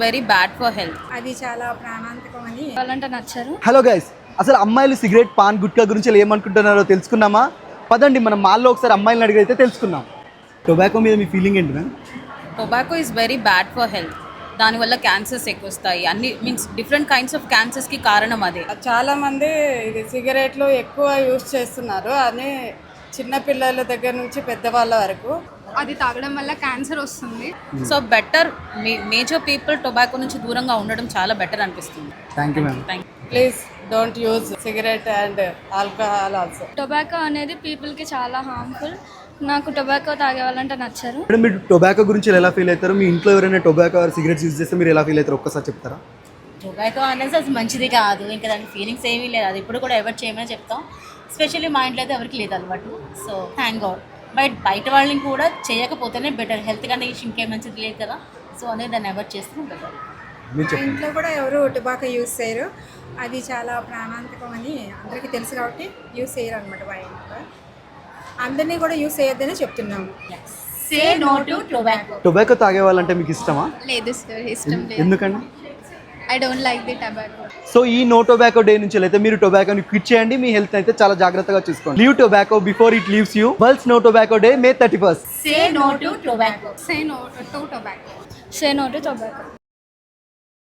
Very bad for health. అది చాలా ప్రాణాంతకమని వాళ్ళంటే నచ్చరు. హలో గైస్, అసలు అమ్మాయిలు సిగరెట్ పాన్ గుట్కా గురించి ఏమనుకుంటున్నారో తెలుసుకున్నామా? పదండి మనం మాల్లో ఒకసారి అమ్మాయిలను అడిగితే తెలుసుకుందాం. టొబాకో మీద మీ ఫీలింగ్ ఏంటి ma'am? Tobacco is very bad for health. దానివల్ల క్యాన్సర్స్ ఎక్కువ వస్తాయి. అన్ని మీన్స్ డిఫరెంట్ కైండ్స్ ఆఫ్ క్యాన్సర్స్కి కారణం అదే. చాలా మంది ఇది సిగరెట్లు ఎక్కువ యూజ్ చేస్తున్నారు అని చిన్నపిల్లల దగ్గర నుంచి పెద్దవాళ్ళ వరకు. అది తాగడం వల్ల క్యాన్సర్ వస్తుంది. So better major people tobacco నుంచి దూరంగా ఉండడం చాలా బెటర్ అనిపిస్తుంది. Thank you ma'am. Please don't use cigarette and alcohol also. Tobacco అనేది పీపుల్కి చాలా హార్మ్ఫుల్. నాకు టొబాకో తాగే వాళ్ళంటే నచ్చరు. మేడం, మీరు టొబాకో గురించి ఎలా ఫీల్ అవుతారు? మీ ఇంట్లో ఎవరైనా టొబాకో సిగరెట్స్ యూజ్ చేస్తే మీరు ఎలా ఫీల్ అవుతారు? ఒక్కసారి చెప్తారా? టొబాకో అనేది అసలు మంచిది కాదు. ఇంకా దానికి ఫీలింగ్స్ ఏమీ లేదు. అది ఇప్పుడు కూడా ఎవరు చేయమని చెప్తాం. స్పెషల్లీ మా ఇంట్లో అయితే ఎవరికి లేదు అలవాటు. So thank God. బట్ బయట వాళ్ళని కూడా చేయకపోతేనే బెటర్. హెల్త్ కన్నా ఇంకేం మంచిది లేదు కదా. సో అనేది దాన్ని అవాయిడ్ చేస్తే బెటర్. ఇంట్లో కూడా ఎవరు టొబాకో యూజ్ చేయరు. అది చాలా ప్రాణాంతకమని అందరికీ తెలుసు కాబట్టి యూజ్ చేయరు అనమాట. మా ఇంట్లో అందరినీ కూడా యూజ్ చేయొద్దని చెప్తున్నాము. Say no to tobacco. Tobacco తాగే వాళ్ళంటే మీకు ఇష్టమా? లేదు సార్, ఇష్టం లేదు. ఎందుకండి? I don't like the tobacco. So ఈ నో టొబాకో డే నుంచి అయితే మీరు టొబాకోని క్విట్ చేయండి. మీ హెల్త్ అయితే చాలా జాగ్రత్తగా చూసుకోండి. Leave tobacco before it leaves you. World's no tobacco day, May 31st. Say no to tobacco. Say no to tobacco. Say no to tobacco.